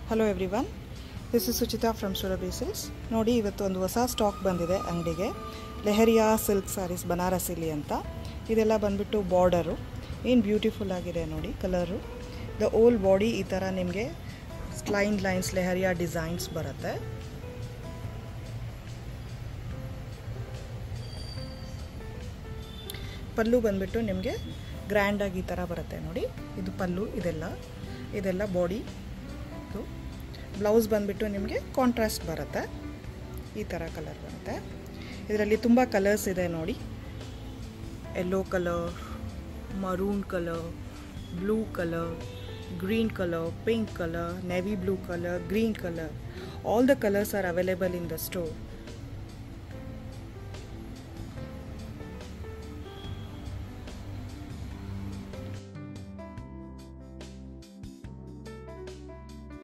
Hello everyone, this is Suchita from ಸುರಬಿಸಿಲ್ಸ್. ನೋಡಿ, ಇವತ್ತು ಒಂದು ಹೊಸ ಸ್ಟಾಕ್ ಬಂದಿದೆ ಅಂಗಡಿಗೆ. ಲೆಹರಿಯಾ ಸಿಲ್ಕ್ ಸ್ಯಾರೀಸ್ ಬನಾರಸಿಲಿ ಅಂತ. ಇದೆಲ್ಲ ಬಂದ್ಬಿಟ್ಟು ಬಾರ್ಡರು ಏನು ಬ್ಯೂಟಿಫುಲ್ ಆಗಿದೆ ನೋಡಿ ಕಲರು. ದ ಓಲ್ ಬಾಡಿ ಈ ಥರ ನಿಮಗೆ ಲೈನ್ಸ್ ಲೆಹರಿಯಾ ಡಿಸೈನ್ಸ್ ಬರುತ್ತೆ. ಪಲ್ಲು ಬಂದ್ಬಿಟ್ಟು ನಿಮಗೆ ಗ್ರ್ಯಾಂಡಾಗಿ ಈ ಥರ ಬರುತ್ತೆ ನೋಡಿ. ಇದು ಪಲ್ಲು, ಇದೆಲ್ಲ ಬಾಡಿ. ಬ್ಲೌಸ್ ಬಂದ್ಬಿಟ್ಟು ನಿಮಗೆ ಕಾಂಟ್ರಾಸ್ಟ್ ಬರುತ್ತೆ, ಈ ಥರ ಕಲರ್ ಬರುತ್ತೆ. ಇದರಲ್ಲಿ ತುಂಬ ಕಲರ್ಸ್ ಇದೆ ನೋಡಿ. Yellow colour, maroon colour, blue colour, green color, pink color, navy blue color, green color. All the colors are available in the store.